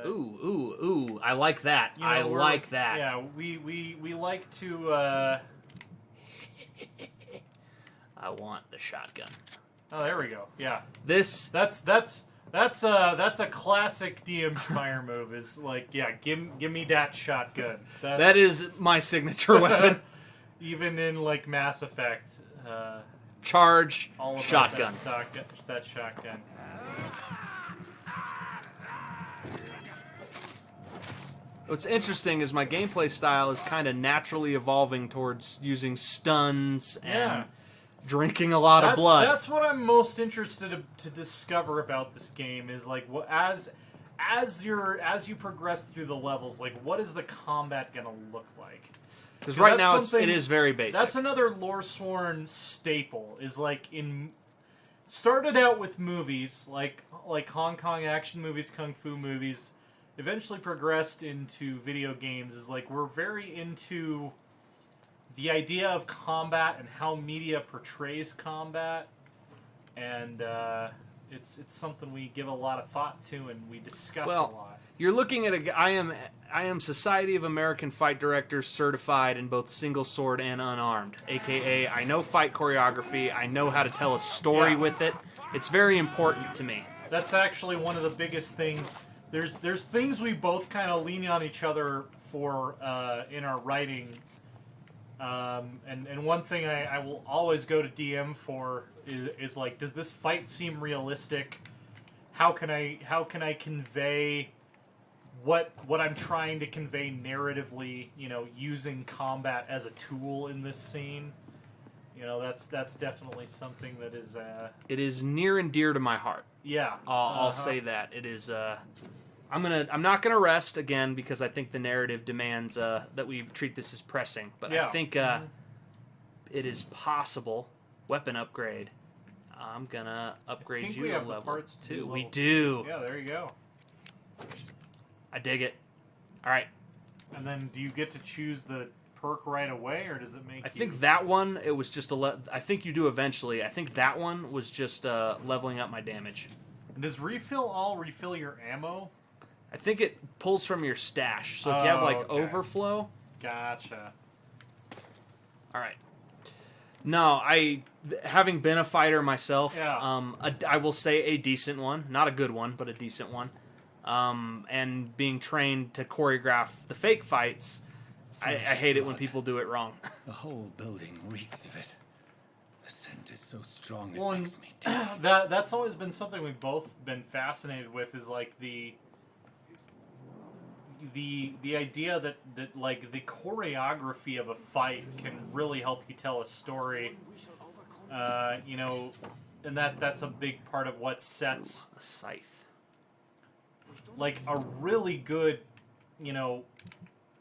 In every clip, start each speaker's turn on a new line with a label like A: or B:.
A: Ooh! I like that.
B: You know,
A: I like that.
B: Yeah, we like to.
A: I want the shotgun.
B: Oh, there we go. Yeah.
A: That's
B: a classic DM Schmeier move. Is like, yeah, give me that shotgun.
A: That is my signature weapon.
B: Even in like Mass Effect.
A: Charge.
B: All about
A: shotgun.
B: That shotgun.
A: What's interesting is my gameplay style is kind of naturally evolving towards using stuns and drinking a lot of blood.
B: That's what I'm most interested to discover about this game is like as you progress through the levels, like what is the combat gonna look like?
A: Because right now it is very basic.
B: That's another Loresworn staple. Is like started out with movies like Hong Kong action movies, kung fu movies. Eventually progressed into video games. Is like we're very into the idea of combat and how media portrays combat, and it's something we give a lot of thought to and we discuss a lot.
A: You're looking at I am Society of American Fight Directors certified in both single sword and unarmed, aka I know fight choreography, I know how to tell a story with it. It's very important to me.
B: That's actually one of the biggest things. There's things we both kind of lean on each other for in our writing. And one thing I will always go to DM for is like, does this fight seem realistic? How can I convey what I'm trying to convey narratively? You know, using combat as a tool in this scene. You know, that's definitely something that is.
A: It is near and dear to my heart.
B: Yeah,
A: I'll say that it is. I'm not gonna rest again because I think the narrative demands that we treat this as pressing. But I think it is possible. Weapon upgrade. I'm gonna upgrade you to level 2. We do.
B: Yeah, there you go.
A: I dig it. All right.
B: And then, do you get to choose the perk right away, or does it make?
A: I think that one. It was just I think you do eventually. I think that one was just leveling up my damage.
B: And does refill your ammo?
A: I think it pulls from your stash. So if you have like overflow.
B: Gotcha.
A: All right. No, having been a fighter myself, I will say a decent one, not a good one, but a decent one. And being trained to choreograph the fake fights, I hate it when people do it wrong.
C: The whole building reeks of it. The scent is so strong
B: it
C: makes me dizzy.
B: That's always been something we've both been fascinated with. Is like the idea that like the choreography of a fight can really help you tell a story, you know, and that's a big part of what sets
A: a scythe,
B: like a really good, you know,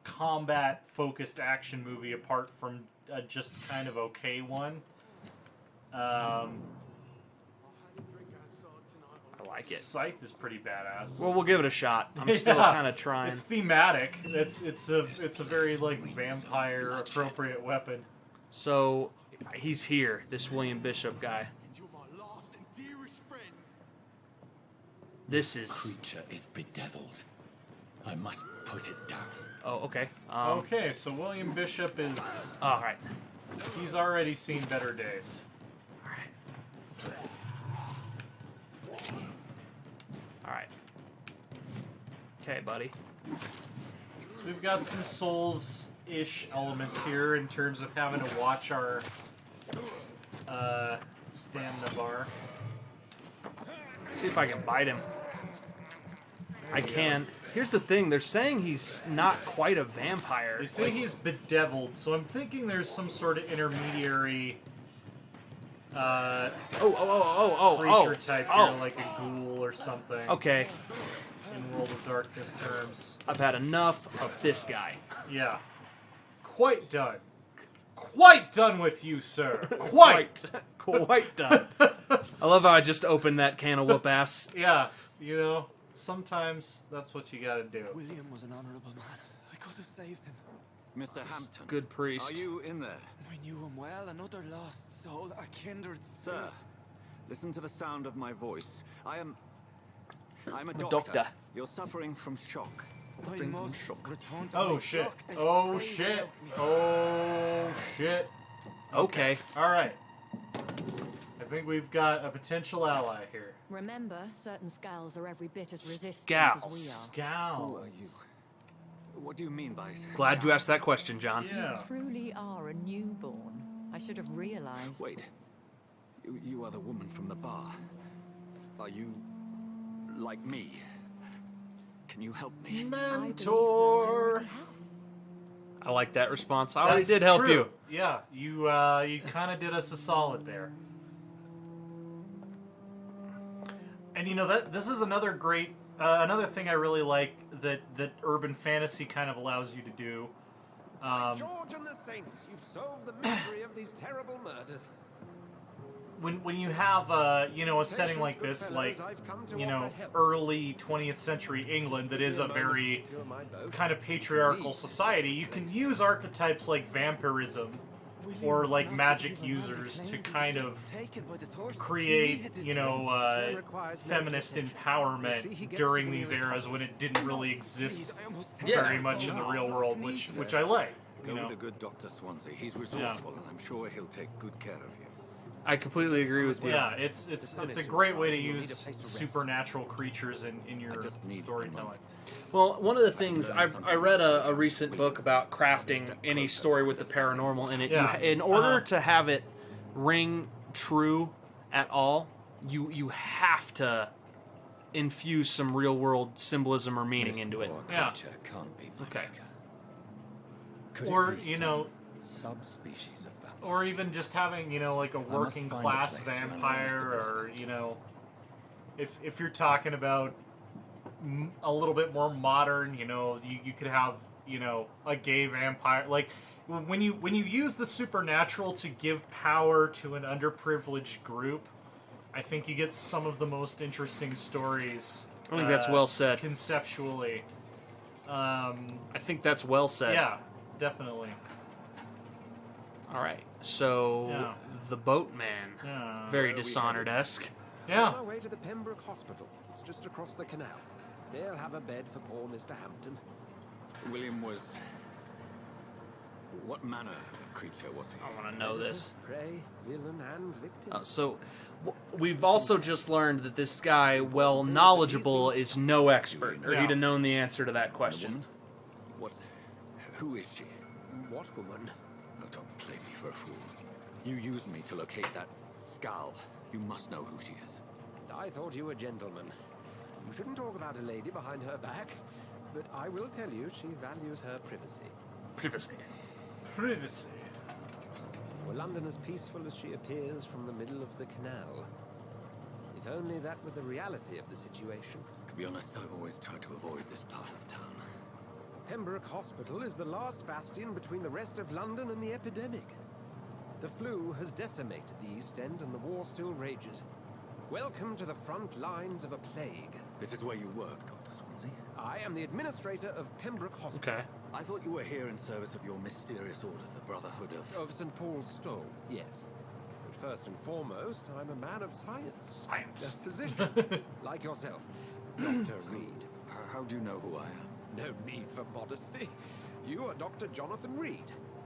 B: combat focused action movie apart from a just kind of okay one.
A: I like it.
B: Scythe is pretty badass.
A: Well, we'll give it a shot. I'm still kind of trying.
B: It's thematic. It's a very like vampire appropriate weapon.
A: So he's here, this William Bishop guy. This
C: creature is bedeviled. I must put it down.
A: Oh, okay.
B: Okay, so William Bishop is.
A: All right.
B: He's already seen better days.
A: All right. Okay, buddy.
B: We've got some Souls-ish elements here in terms of having to watch our stamina bar.
A: Let's see if I can bite him. I can. Here's the thing. They're saying he's not quite a vampire.
B: They say he's bedeviled, so I'm thinking there's some sort of intermediary creature type here, like a ghoul or something.
A: Okay.
B: In World of Darkness terms.
A: I've had enough of this guy.
B: Yeah. Quite done. Quite done with you, sir. Quite
A: done. I love how I just opened that can of whoop ass.
B: Yeah, you know, sometimes that's what you gotta do.
D: William was an honorable man. I could have saved him.
E: Mr. Hampton.
A: Good priest.
E: Are you in there?
D: We knew him well, another lost soul, a kindred spirit.
E: Sir, listen to the sound of my voice. I am I'm a
A: doctor.
E: doctor. You're suffering from shock.
D: I must return to
B: Oh
D: my
B: shit.
D: flock. They
B: Oh
D: stay
B: shit.
D: without me.
B: Oh shit.
A: Okay.
B: Alright. I think we've got a potential ally here.
F: Remember, certain scowls are every bit as resistant as we
A: Scowls.
F: are.
B: Gal.
E: Who are you? What do you mean by
A: Glad you asked that question, John.
B: Yeah.
F: You truly are a newborn. I should have realized.
E: Wait. You are the woman from the bar. Are you like me? Can you help me?
F: I believe so. I
B: Mentor.
F: already have.
A: I like that response. I already
B: That's
A: did help
B: true.
A: you.
B: Yeah, you kind of did us a solid there. And you know that this is another great another thing I really like that urban fantasy kind of allows you to do.
G: George and the Saints, you've solved the mystery of these terrible murders.
B: When you have you know, a setting like this, like, you know, early 20th century England, that is a very kind of patriarchal society, you can use archetypes like vampirism or like magic users to kind of create, you know, feminist empowerment during these eras when it didn't really exist very much in the real world, which I like.
E: Go
B: You know,
E: with a good Dr. Swansea. He's resourceful, and I'm sure he'll take good care of you.
A: I completely agree with you.
B: yeah, it's a great way to use supernatural creatures in your
E: just need a
B: storytelling.
E: moment.
A: Well, one of the things I read a recent book about crafting any story with the paranormal in it.
B: Yeah.
A: In order to have it ring true at all, you have to infuse some real world symbolism or meaning into it.
B: Yeah.
C: Creature can't be my
A: Okay.
C: maker. Could
B: Or,
C: it be
B: you
C: some
B: know,
C: subspecies of vampire?
B: or even just having, you know, like a
C: must
B: working
C: find a
B: class
C: place to analyze the
B: vampire,
C: blood.
B: or, you know, if you're talking about a little bit more modern, you know, you could have, you know, a gay vampire. Like when you use the supernatural to give power to an underprivileged group, I think you get some of the most interesting stories.
A: I think that's well said.
B: Conceptually.
A: I think that's well said.
B: Yeah, definitely.
A: All right. So
B: Yeah.
A: the boatman,
B: Yeah.
A: very Dishonored-esque.
B: Yeah.
G: On our way to the Pembroke Hospital. It's just across the canal. They'll have a bed for poor Mr. Hampton.
E: William was... What manner of creature was he?
A: I want to know this.
G: Prey, villain, and victim.
A: So we've also just learned that this guy, well knowledgeable, is no expert, or
B: Yeah.
A: he'd have known the answer to that
E: A
A: question.
E: woman? What? Who is she?
G: What woman?
E: Oh, don't play me for a fool. You used me to locate that skull. You must know who she is.
G: I thought you a gentleman. You shouldn't talk about a lady behind her back, but I will tell you she values her privacy.
A: Privacy.
B: Privacy.
G: Were London as peaceful as she appears from the middle of the canal? If only that were the reality of the situation.
E: To be honest, I've always tried to avoid this part of town.
G: Pembroke Hospital is the last bastion between the rest of London and the epidemic. The flu has decimated the East End and the war still rages. Welcome to the front lines of a plague.
E: This is where you work, Dr. Swansea.
G: I am the administrator of Pembroke Hospital.
A: Okay.
E: I thought you were here in service of your mysterious order, the Brotherhood of...
G: Of St. Paul's Stole, yes. But first and foremost, I'm a man of science.
B: Science.
G: A physician, like yourself. Dr. Reid.
E: How do you know who I am?
G: No need for modesty. You are Dr. Jonathan Reid.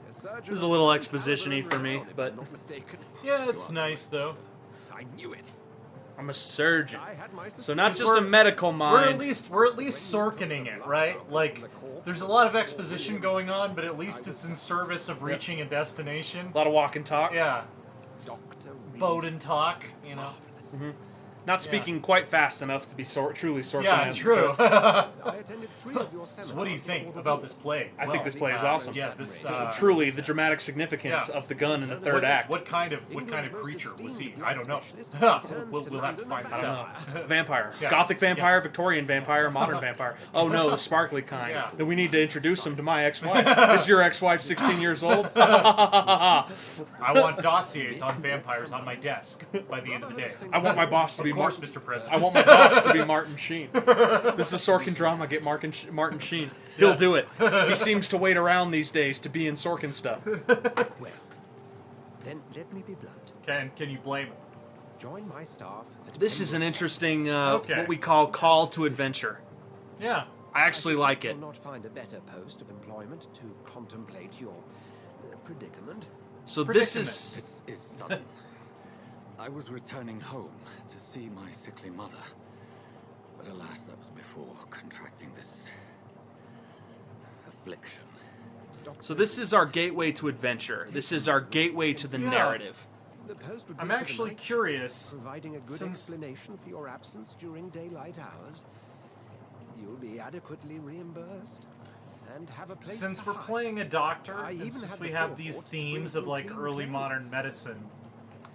G: A surgeon.
A: This is a little
G: of
A: exposition-y
G: caliber
A: for
G: and
A: me,
G: renown, if
A: but-
G: I'm not mistaken.
B: Yeah, it's nice though.
G: I knew it.
A: I'm a surgeon.
G: I had my
A: So not just a
B: We're-
A: medical
B: We're at
A: mind.
B: least Sorkining it, right? Like, there's a lot of exposition going on, but at least it's in service of reaching a destination.
A: A lot of walk and talk.
B: Yeah,
G: Dr. Reid.
B: boat and talk, you know.
A: Not speaking quite fast enough to be truly Sorkin.
B: Yeah, true.
G: I attended 3 of your seminars.
B: So what do you think
G: before the
B: about
G: war.
B: this play?
A: I think this play is awesome.
B: Yeah, this
A: Truly, the dramatic significance
B: yeah.
A: of the gun in the third act.
B: What kind of
G: England's most
B: creature was he?
G: esteemed
B: I don't know.
G: blood specialist
B: we'll have to
G: returns
B: find
G: to
B: this
G: London
B: out.
A: Vampire.
B: Yeah.
A: Gothic vampire, Victorian vampire, modern vampire. Oh no, the sparkly kind.
B: Yeah.
A: Then we need to introduce him to my ex-wife. Is your ex-wife 16 years old?
B: I want dossiers on vampires on my desk by the end of the day.
A: I want my boss to be
B: Of course,
A: Martin.
B: Mr. President.
A: I want my boss to be Martin Sheen. This is a Sorkin drama. Get Martin Sheen. He'll do it. He seems to wait around these days to be in Sorkin stuff.
G: Well, then let me be blunt.
B: Can you blame him?
G: join my staff at
A: This is an
G: Pembroke
A: interesting,
B: Okay.
A: what we call call to adventure.
B: Yeah.
A: I actually like it.
G: You'll not find a better post of employment to contemplate your predicament.
A: So
B: Predicament.
A: this is...
E: This is sudden. I was returning home to see my sickly mother. But alas, that was before contracting this affliction.
A: So this is our gateway to adventure. This is our gateway to the
B: Yeah.
A: narrative.
G: The post would be
B: I'm
G: for the
B: actually
G: night,
B: curious.
G: providing a good
B: since-
G: explanation for your absence during daylight hours. You'll be adequately reimbursed and have a place
B: Since
G: to
B: we're
G: hide.
B: playing a doctor,
G: I
B: and
G: even
B: since
G: had
B: we
G: the
B: have these
G: forethought to bring
B: themes
G: some
B: of like
G: clean
B: early
G: clothes.
B: modern medicine,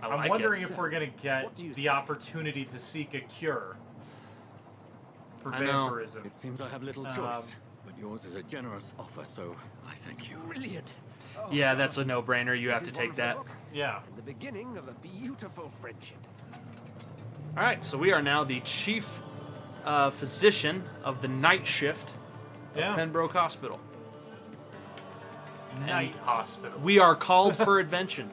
A: I
B: I'm
A: like
B: wondering
A: it.
B: if we're gonna get
G: What do you
B: the
G: say?
B: opportunity to seek a cure for
A: I know.
B: vampirism.
E: It seems I have little choice, but yours is a generous offer, so I thank you.
G: Brilliant.
A: Yeah, that's a no-brainer. You have to
G: This is
A: take that.
G: wonderful.
B: Yeah.
G: And the beginning of a beautiful friendship.
A: All right, so we are now the chief physician of the night shift of
B: Yeah.
A: Pembroke Hospital.
B: Night hospital.
A: We are called for adventure.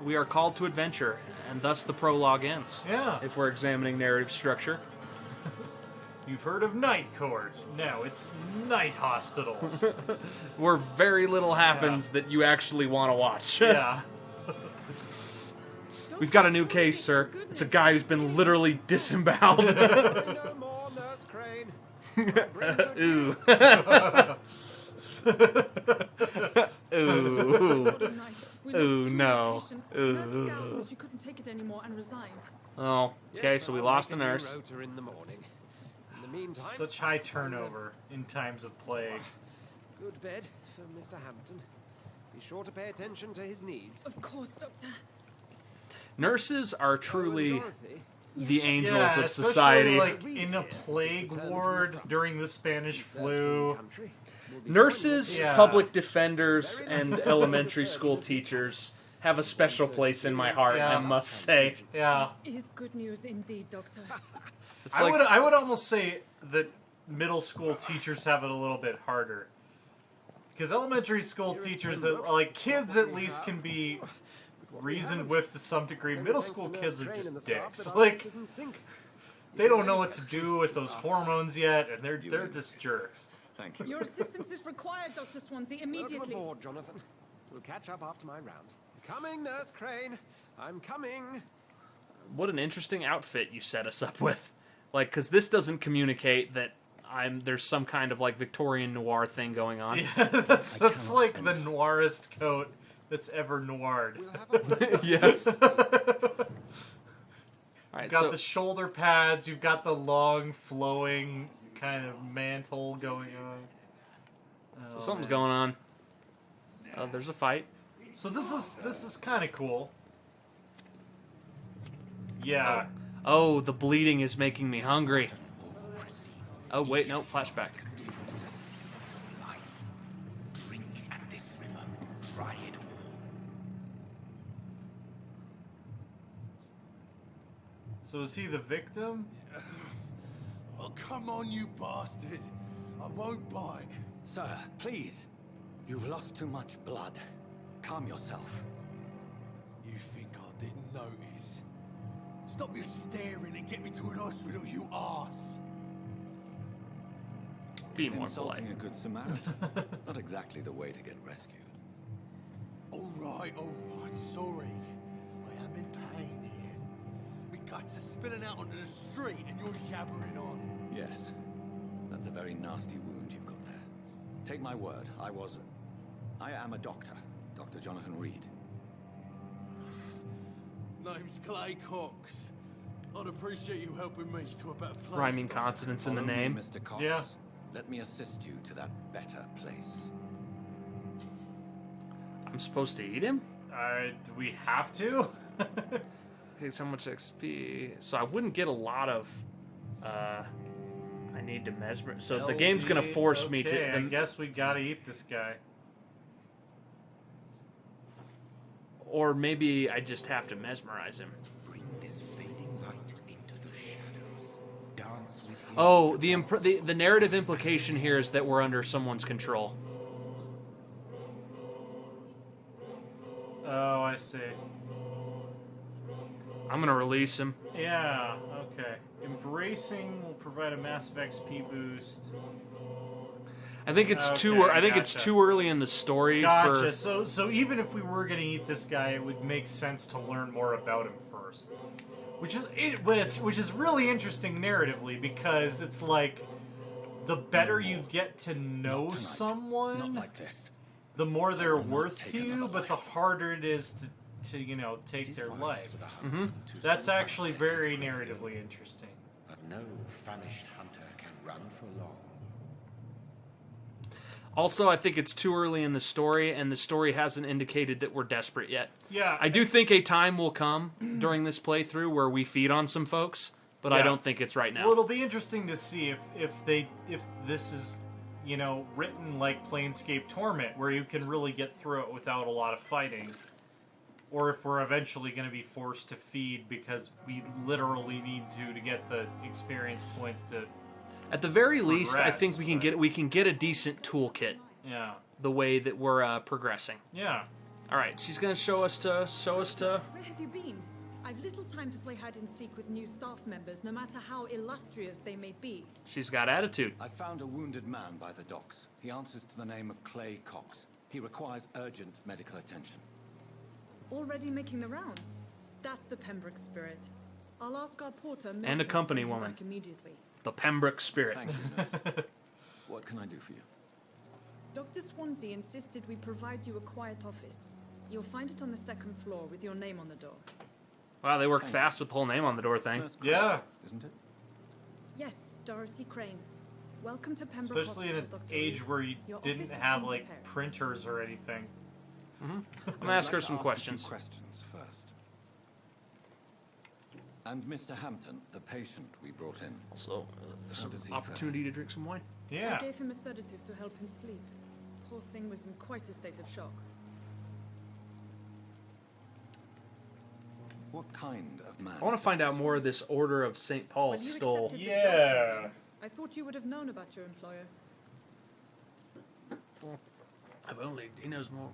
A: We are called to adventure, and thus the prologue ends.
B: Yeah.
A: If we're examining narrative structure.
B: You've heard of night court. No, it's night hospital.
A: Where very little happens that you actually want to watch.
B: Yeah.
A: We've got a new case, sir. It's a guy who's been literally disemboweled.
G: No more, Nurse Crane.
A: Ooh. Ooh. Ooh, no. Ooh.
H: She couldn't take it anymore and resigned.
A: Oh, okay,
G: Yes,
A: so we
G: I'll
A: lost a
G: make new
A: nurse.
G: rota in the morning. In the meantime,
B: Such high turnover in times of plague.
G: good bed for Mr. Hampton. Be sure to pay attention to his needs.
H: Of course, Doctor.
A: Nurses are truly
G: Oh, and Dorothy,
A: the angels
B: Yeah,
A: of
B: especially
A: society.
B: like in a plague ward during the Spanish flu.
G: country, will be
A: Nurses,
B: Yeah.
A: public defenders, and elementary school teachers have a special place in my heart,
B: Yeah.
A: I must say.
B: Yeah.
H: Is good news indeed, Doctor.
A: It's
B: I would almost say that middle school teachers have it a little bit harder. Because elementary school teachers, like kids at least can be reasoned with to some degree.
G: Send
B: Middle
G: thanks
B: school
G: to Nurse
B: kids are
G: Crane and the
B: just
G: staff
B: dicks.
G: that our
B: Like,
G: ship isn't sink.
B: they don't know what to do with those hormones yet, and they're just jerks.
E: Thank you.
H: Your assistance is required, Dr. Swansea,
G: Welcome
H: immediately.
G: aboard, Jonathan. We'll catch up after my rounds. Coming, Nurse Crane. I'm coming.
A: What an interesting outfit you set us up with. Like, because this doesn't communicate that there's some kind of, like, Victorian noir thing going on.
B: Yeah, that's like the noirest coat that's ever noired.
G: We'll have a
A: Yes. All right,
B: You've got
A: so
B: the shoulder pads, you've got the long, flowing kind of mantle going on.
A: so
B: Oh,
A: something's
B: man.
A: going on. There's a fight.
B: So this is kind of cool. Yeah.
A: Oh, the bleeding is making me hungry. Oh, wait, no, flashback.
C: Life. Drink at this river. Try it all.
B: So is he the victim?
C: Oh, come on, you bastard. I won't bite.
E: Sir, please. You've lost too much blood. Calm yourself.
C: You think I didn't notice? Stop your staring and get me to an hospital, you arse.
A: Be more polite.
E: Insulting a good Samaritan. Not exactly the way to get rescued.
C: All right, sorry. I am in pain here. Me guts are spilling out onto the street and you're yabbering on.
E: Yes. That's a very nasty wound you've got there. Take my word, I am a doctor. Dr. Jonathan Reid.
C: Name's Clay Cox. I'd appreciate you helping me to a better place.
A: Rhyming consonants in the
E: Follow me,
A: name.
E: Mr. Cox.
B: Yeah.
E: Let me assist you to that better place.
A: I'm supposed to eat him?
B: Do we have to?
A: Okay, so much XP. So I wouldn't get a lot of. I need to mesmerize. So the game's gonna force me
B: Okay,
A: to.
B: I guess we gotta eat this guy.
A: Or maybe I just have to mesmerize him.
C: Bring this fading light into the shadows. Dance with him.
A: Oh, the narrative implication here is that we're under someone's control.
B: Oh, I see.
A: I'm gonna release him.
B: Yeah, okay. Embracing will provide a massive XP boost.
A: I think it's
B: Okay,
A: too early in the story
B: Gotcha.
A: for.
B: So even if we were gonna eat this guy, it would make sense to learn more about him first, which is really interesting narratively, because it's like the better you get to know someone,
E: Not like this.
B: the more they're
E: will not
B: worth
E: take
B: to you,
E: another
B: but the
E: life.
B: harder it is to take their
E: Ceasefires
B: life.
E: for the huntsman to
B: That's
E: survive
B: actually
E: the
B: very
E: exile.
B: narratively interesting.
C: But no famished hunter can run for long.
A: Also, I think it's too early in the story, and the story hasn't indicated that we're desperate yet.
B: Yeah,
A: I do think a time will come during this playthrough where we feed on some folks, but I
B: Yeah.
A: don't think it's right now.
B: Well, it'll be interesting to see if this is, written like Planescape Torment, where you can really get through it without a lot of fighting, or if we're eventually going to be forced to feed because we literally need to get the experience points to.
A: At the very least, I think
B: Progress,
A: we can get a decent toolkit
B: Yeah.
A: the way that we're progressing.
B: Yeah.
A: All right, she's gonna show us to.
H: Where have you been? I've little time to play hide and seek with new staff members, no matter how illustrious they may be.
A: She's got attitude.
E: I found a wounded man by the docks. He answers to the name of Clay Cox. He requires urgent medical attention.
H: Already making the rounds. That's the Pembroke spirit. I'll ask our porter
A: And a
H: Milton to
A: company
H: bring you
A: woman.
H: back immediately.
A: The Pembroke spirit.
E: Thank you, nurse. What can I do for you?
H: Dr. Swansea insisted we provide you a quiet office. You'll find it on the second floor with your name on the door.
A: Wow, they work fast with the whole name on the door thing.
E: Nurse Crane,
B: Yeah.
E: Isn't it?
H: Yes, Dorothy Crane. Welcome to Pembroke
B: Especially in an
H: Hospital, Dr.
B: age
H: Reid.
B: where you
H: Your
B: didn't
H: office has
B: have
H: been
B: like
H: prepared.
B: printers or anything.
A: I'm gonna ask her some questions.
E: Questions first. And Mr. Hampton, the patient we brought in.
A: Also, some
E: does he
A: opportunity to drink some wine.
B: Yeah.
H: I gave him a sedative to help him sleep. Poor thing was in quite a state of shock.
E: What kind of man?
A: I want
E: is
A: to find
E: Dr.
A: out more of
E: Swansea?
A: this Order of St. Paul
H: When you
A: stole.
H: accepted the job
B: Yeah.
H: from him, I thought you would have known about your employer.
A: He knows more.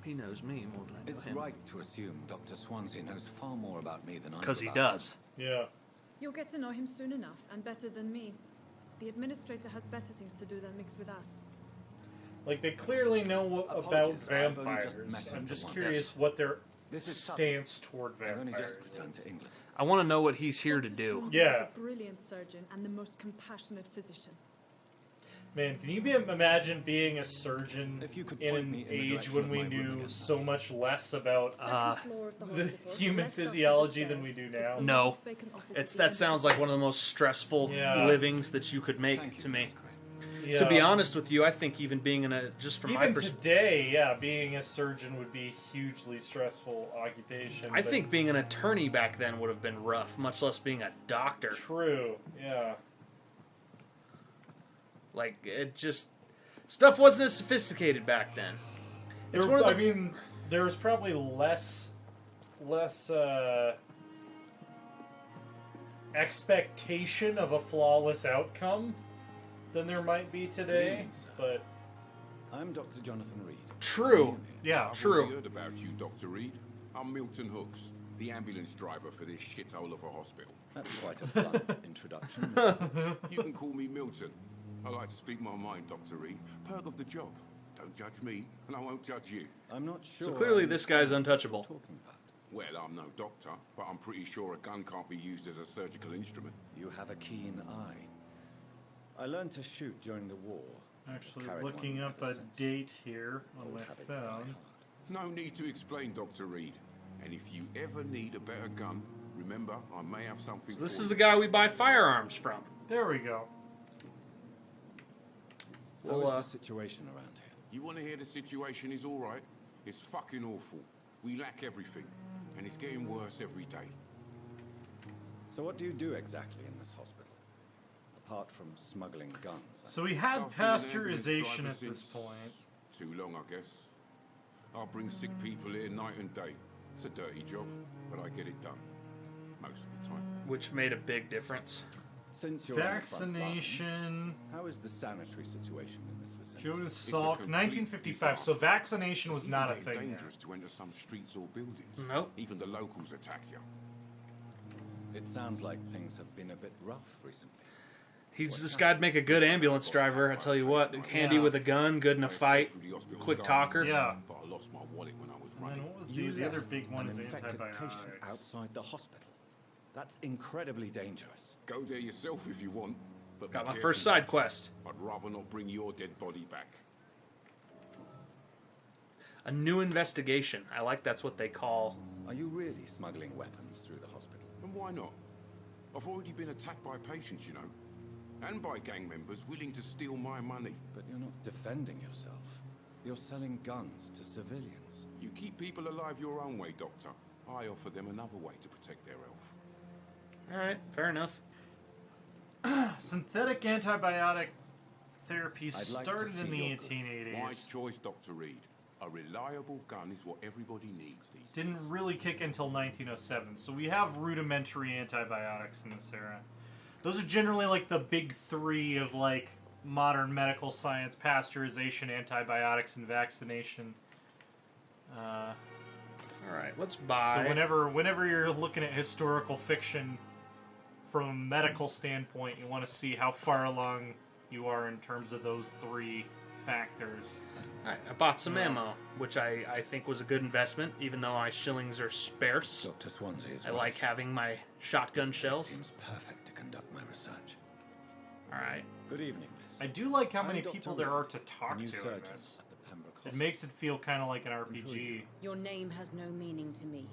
A: He knows me more than I know
E: It's
A: him.
E: right to assume Dr. Swansea knows far more about me than I do.
A: Because he
E: about
A: does.
B: Yeah.
H: You'll get to know him soon enough, and better than me. The administrator has better things to do than mix with us.
B: Like, they clearly know about
E: Apologies, I've only just
B: vampires.
E: met him
B: I'm
E: for
B: just
E: once.
B: curious what their
E: This is
B: stance toward
E: I've only
B: vampires
E: just returned
B: is.
E: to England.
A: I want to know what he's here to
H: Dr.
A: do.
H: Swansea
B: Yeah.
H: is a brilliant surgeon and the most compassionate physician.
B: Man, can you imagine being a surgeon
E: If you could
B: in
E: point
B: an
E: me in the
B: age
E: direction
B: when
E: of
B: we
E: my room
B: knew
E: again,
B: so
E: perhaps.
B: much less about
H: Second floor of the
B: the
H: hospital,
B: human
H: left after the
B: physiology than we
H: stairs.
B: do
H: It's
B: now?
H: the
A: No.
H: last vacant office
A: It's
H: at the end
A: that
H: of
A: sounds
H: the
A: like one of the most stressful
B: Yeah.
A: livings that you could make
E: Thank
A: to
E: you,
A: me.
E: Nurse Crane.
B: Yeah.
A: To be honest with you, I think even being in a just from my
B: even
A: perspective,
B: today, yeah, being a surgeon would be a hugely stressful occupation.
A: I
B: but-
A: think being an attorney back then would have been rough, much less being a doctor.
B: True. Yeah.
A: Like it just stuff wasn't as sophisticated back then. It's one of the,
B: I mean, there was probably less expectation of a flawless outcome than there might be today.
E: evening, sir.
B: But
E: I'm Dr. Jonathan Reid.
A: true.
B: yeah,
I: I've
A: True.
I: already heard about you, Dr. Reid. I'm Milton Hooks, the ambulance driver for this shithole of a hospital.
E: That's quite a blunt introduction.
I: You can call me Milton. I like to speak my mind, Dr. Reid. Perk of the job. Don't judge me, and I won't judge you.
E: I'm not sure.
A: So clearly
E: I'm
A: this guy's untouchable.
E: talking about.
I: Well, I'm no doctor, but I'm pretty sure a gun can't be used as a surgical instrument.
E: You have a keen eye. I learned to shoot during the war.
B: actually
E: Carried
B: looking
E: one
B: up
E: ever
B: a
E: since.
B: date here on
E: Old
B: my
E: habits die
B: phone.
E: hard.
I: No need to explain, Dr. Reid. And if you ever need a better gun, remember, I may have something
A: So this
I: for
A: is
I: you.
A: the guy we buy firearms from.
B: There we go.
E: How
A: Well,
E: is the situation around here?
I: You want to hear the situation is all right? It's fucking awful. We lack everything, and it's getting worse every day.
E: So what do you do exactly in this hospital? Apart from smuggling guns.
B: So we had
I: I've been an ambulance
B: pasteurization
I: driver
B: at this
I: since
B: point.
I: Too long, I guess. I'll bring sick people here night and day. It's a dirty job, but I get it done. Most of the time.
A: Which made a big difference.
E: Since you're on the front line,
B: Vaccination.
E: how is the sanitary situation in this vicinity?
B: Jonas
I: It's a
B: Salk,
I: complete
B: 1955. So
I: disaster.
B: vaccination was
I: It's
B: not a
I: even
B: thing. There.
I: dangerous to enter some streets or buildings.
A: Nope.
I: Even the locals attack you.
E: It sounds like things have been a bit rough recently.
A: This guy'd make a good ambulance driver, I tell you what. Handy with a gun, good in a fight, quick talker.
B: Yeah.
I: But I lost my wallet when I was
B: And
I: running.
B: what was
E: You
B: the other
E: left
B: big one?
E: an
B: Is
E: infected patient
B: antibiotics.
E: outside the hospital. That's incredibly dangerous.
I: Go there yourself if you want. But
A: Got
I: be
A: my
I: careful.
A: first side quest.
I: I'd rather not bring your dead body back.
A: A new investigation. I like that's what they call.
E: Are you really smuggling weapons through the hospital?
I: And why not? I've already been attacked by patients, you know. And by gang members willing to steal my money.
E: But you're not defending yourself. You're selling guns to civilians.
I: You keep people alive your own way, Doctor. I offer them another way to protect their health.
A: Alright, fair enough.
B: Synthetic antibiotic therapy
E: I'd like to
B: started
E: see
B: in the
E: your goods.
B: 1880s.
I: Wise choice, Dr. Reid. A reliable gun is what everybody needs these days.
B: Didn't really kick until 1907, so we have rudimentary antibiotics in this era. Those are generally like the big three of like modern medical science: pasteurization, antibiotics, and vaccination.
A: Alright, let's buy.
B: So whenever you're looking at historical fiction from a medical standpoint, you want to see how far along you are in terms of those three factors.
A: Alright, I bought some ammo, which I think was a good investment, even though my shillings are sparse.
E: Dr. Swansea is
A: I
E: right.
A: like having my shotgun
E: This place
A: shells.
E: seems perfect to conduct my research.
A: Alright.
E: Good evening, miss.
B: I do like how many
E: I'm Dr.
B: people there
E: Reid,
B: are to talk
E: new
B: to in
E: surgeon
B: this.
E: at the Pembroke
B: It
E: Hospital.
B: makes it feel kind of like an
E: who are
B: RPG.
E: you?
J: Your name has no meaning to me,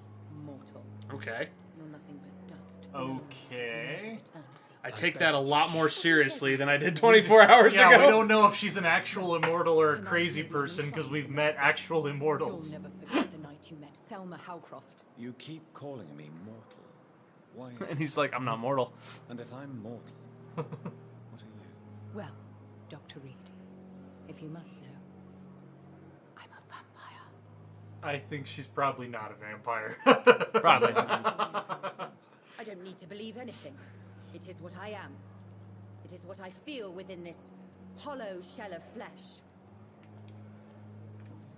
J: mortal.
A: Okay.
J: You're nothing but dust. blown
B: Okay.
J: winds of eternity.
A: I take that a lot more seriously than I did 24 hours
B: Yeah,
A: ago.
B: we don't know if she's an actual immortal or a
J: Tonight
B: crazy
J: you will
B: person because
J: find
B: we've
J: the
B: met
J: message.
B: actual
J: You'll
B: immortals.
J: never forget the night you met Thelma Howcroft.
E: You keep calling me mortal. Why?
A: And he's like, I'm not mortal.
E: And if I'm mortal, what are you?
J: Well, Dr. Reid, if you must know, I'm a vampire.
B: I think she's probably not a vampire.
A: Probably.
J: I don't need to believe anything. It is what I am. It is what I feel within this hollow shell of flesh.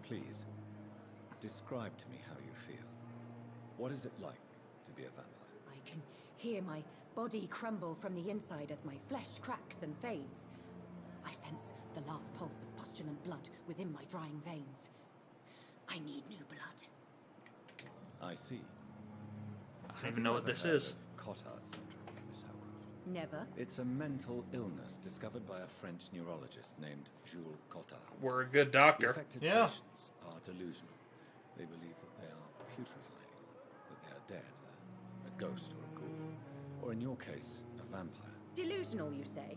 E: Please, describe to me how you feel. What is it like to be a vampire?
J: I can hear my body crumble from the inside as my flesh cracks and fades. I sense the last pulse of postulant blood within my drying veins. I need new blood.
E: I see.
A: I don't even know what this is.
E: Cotard syndrome, Miss Howcroft.
J: Never.
E: It's a mental illness discovered by a French neurologist named Jules Cotard.
A: We're a good
E: The
A: doctor.
E: affected
B: Yeah.
E: patients are delusional. They believe that they are putrefying, that they are dead, a ghost or a ghoul, or in your case, a vampire.
J: Delusional, you say?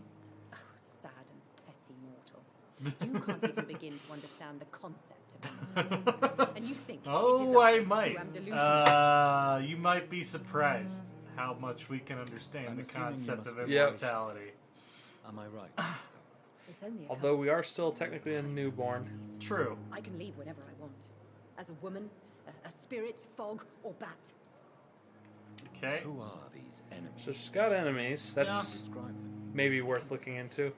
J: Oh, sad and petty mortal. You can't even begin to understand the concept of immortality. And you think it is
B: Oh, I
J: who
B: might.
J: am delusional.
B: You might be surprised how much we can understand
E: I'm
B: the
E: assuming you
B: concept
E: must
B: of
E: be-
A: Yep.
B: immortality.
E: Am I right, Miss Howcroft?
J: It's only a
A: Although we are still technically a newborn.
B: True.
J: I can leave whenever I want. As a woman, a spirit, fog, or bat.
B: Okay.
E: Who are these enemies?
A: So she's got enemies. That's
E: Describe them.
A: maybe worth looking into.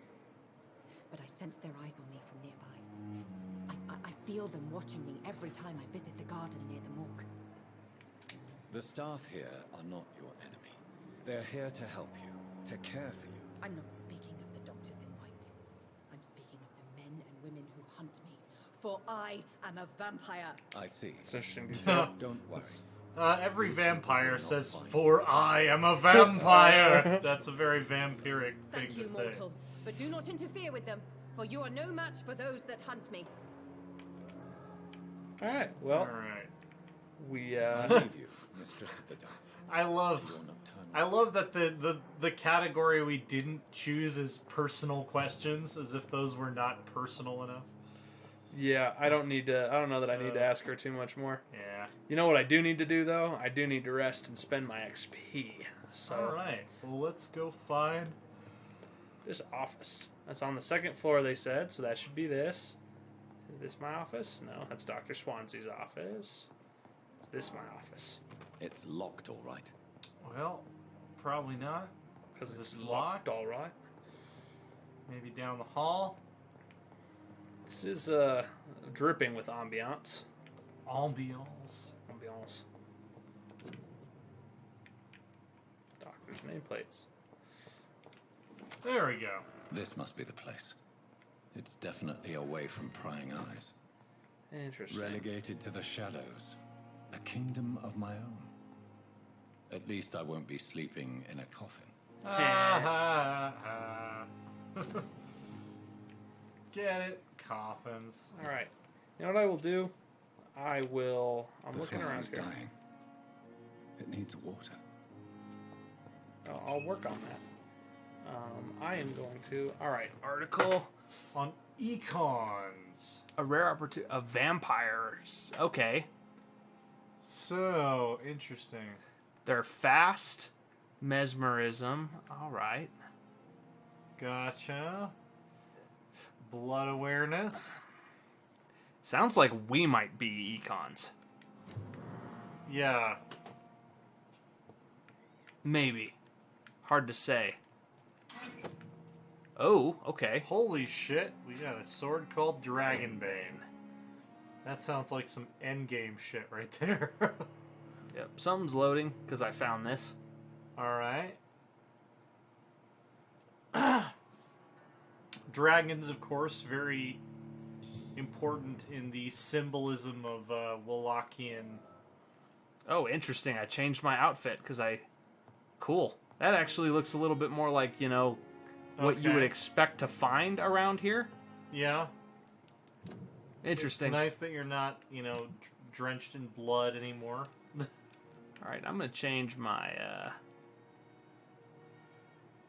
J: But I sense their eyes on me from nearby. I feel them watching me every time I visit the garden near the morgue.
E: The staff here are not your enemy. They're here to help you, to care for you.
J: I'm not speaking of the doctors in white. I'm speaking of the men and women who hunt me. For I am a vampire.
E: I see.
A: It's interesting detail.
E: Don't worry.
B: Every
E: These people
B: vampire
E: will not
B: says,
E: find
B: "For I am a vampire." That's a very vampiric thing
J: Thank you,
B: to say.
J: mortal. But do not interfere with them, for you are no match for those that hunt me.
A: Alright,
B: All
A: well,
B: right.
A: we,
E: I leave you, Mistress of the Dark.
B: I love.
E: Your nocturnal.
B: I love that the category we didn't choose is personal questions, as if those were not personal enough.
A: yeah, I don't know that I need to ask her too much more.
B: Yeah.
A: You know what I do need to do, though? I do need to rest and spend my XP. So,
B: All right. Well, let's go find.
A: this office. That's on the second floor, they said, so that should be this. Is this my office? No, that's Dr. Swansea's office. Is this my office?
E: It's locked, all right.
B: Well, probably not.
A: Because
B: Is
A: it's
B: it
A: locked,
B: locked?
A: all right.
B: Maybe down the hall.
A: This is dripping with ambiance.
B: Ambiance.
A: Ambiance. There's nameplates.
B: There we go.
E: This must be the place. It's definitely away from prying eyes.
A: Interesting.
E: Relegated to the shadows. A kingdom of my own. At least I won't be sleeping in a coffin.
B: Get it? Coffins.
A: All right. You know what I will do? I'm
E: The
A: looking
E: flower
A: around
E: is
A: here.
E: dying. It needs water.
A: I'll work on that. I am going to. All right. Article
B: On econs.
A: a rare opportunity of vampires. Okay.
B: So, interesting.
A: They're fast. Mesmerism. All right.
B: Gotcha. Blood awareness.
A: Sounds like we might be econs.
B: Yeah.
A: Maybe. Hard to say. Oh, okay.
B: Holy shit, we got a sword called Dragonbane. That sounds like some endgame shit right there.
A: Yep. Something's loading because I found this.
B: Alright. Dragons, of course, very important in the symbolism of Wallachian.
A: Oh, interesting. I changed my outfit because Cool. That actually looks a little bit more like, what you would expect to find around here.
B: Yeah.
A: Interesting.
B: It's nice that you're not, drenched in blood anymore.
A: Alright, I'm going to change my,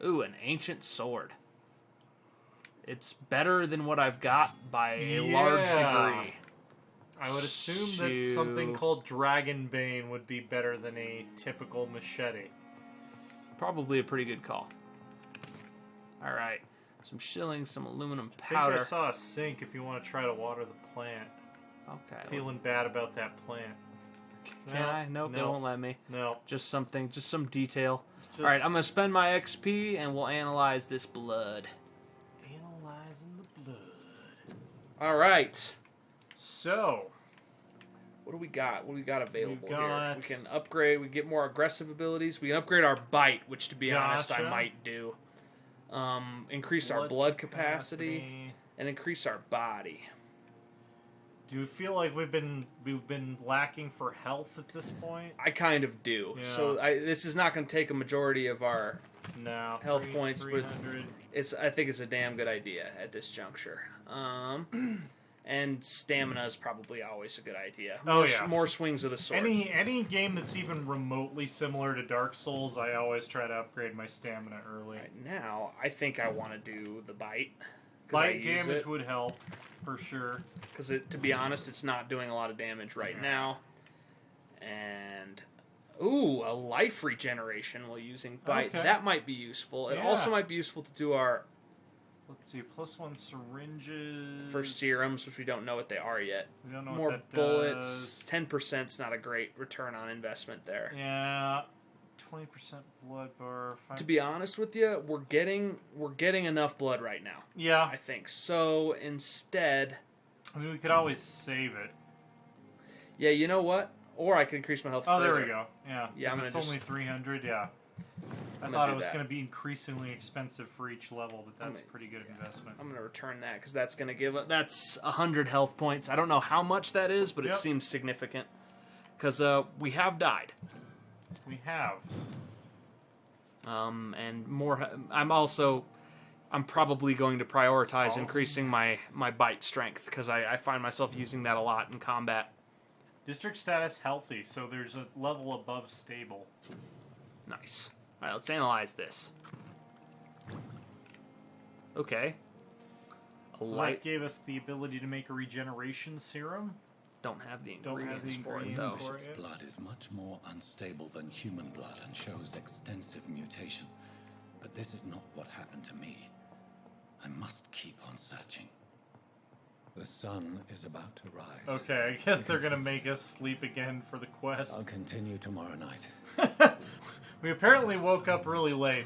A: Ooh, an ancient sword. It's better than what I've got by a large degree.
B: I would assume that something called Dragonbane would be better than a typical machete.
A: Probably a pretty good call. Alright. Some shillings, some aluminum
B: I
A: powder.
B: think I saw a sink if you want to try to water the plant.
A: Okay.
B: Feeling bad about that plant.
A: Can I? Nope, they won't let me.
B: No.
A: Just some detail. Alright, I'm going to spend my XP and we'll analyze this blood.
B: Analyzing the blood.
A: Alright.
B: So,
A: what do we got? What do we got available
B: We've
A: here?
B: got-
A: We can upgrade. We get more aggressive abilities. We can upgrade our bite, which, to be honest, I
B: Gotcha.
A: might do. Increase our blood capacity and increase our body.
B: Do you feel like we've been lacking for health at this point?
A: I kind of do.
B: Yeah.
A: So this is not going to take a majority of our
B: No.
A: health points, but
B: 300.
A: I think it's a damn good idea at this juncture. And stamina is probably always a good idea. More swings of the sword.
B: Any game that's even remotely similar to Dark Souls, I always try to upgrade my stamina early.
A: Right now, I think I want to do the bite.
B: Bite damage would help, for sure.
A: Because, to be honest, it's not doing a lot of damage right now. And, ooh, a life regeneration while using bite.
B: Okay.
A: That might be useful. It also might be useful to do our...
B: Let's see, +1 syringes.
A: For serums, which we don't know what they are yet.
B: We don't know
A: More
B: what that
A: bullets. 10%'s not a great return on investment there.
B: Yeah, 20% blood bar. 5%.
A: To be honest with you, we're getting enough blood right now.
B: Yeah,
A: I think so. Instead,
B: I mean, we could always save it.
A: yeah, you know what? Or I can increase my health.
B: Oh,
A: further.
B: there we go. Yeah,
A: Yeah,
B: if it's only 300. Yeah, I
A: I'm
B: thought
A: gonna
B: it
A: do
B: was
A: that.
B: going to be increasingly expensive for each level, but that's a pretty good investment.
A: I'm gonna return that because that's gonna that's 100 health points. I don't know how much that is, but it seems significant because we have died.
B: We have.
A: And more. I'm probably going to prioritize increasing my bite strength because I find myself using that a lot in combat.
B: District status healthy, so there's a level above stable.
A: Nice. All right, let's analyze this. Okay.
B: So that gave us the ability to make a regeneration serum.
A: Don't have the ingredients for it, though.
E: Blood is much more unstable than human blood and shows extensive mutation. But this is not what happened to me. I must keep on searching. The sun is about to rise.
B: Okay, I guess they're gonna make us sleep again for the quest.
E: I'll continue tomorrow night.
B: We apparently woke up really late.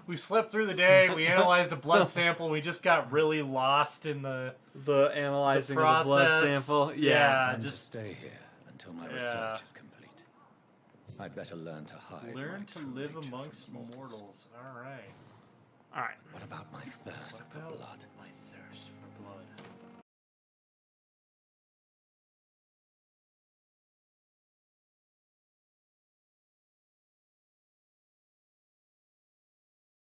B: We slept through the day, we analyzed a blood sample, we just got really lost in the
A: analyzing
B: the
A: of the blood
B: process.
A: sample.
B: Yeah,
E: I'm
B: just
E: to stay here until my research is complete. I'd better learn to hide.
B: Learn
E: my
B: to
E: true
B: live
E: nature
B: amongst
E: from
B: mortals. All right.
A: All right.
E: What about my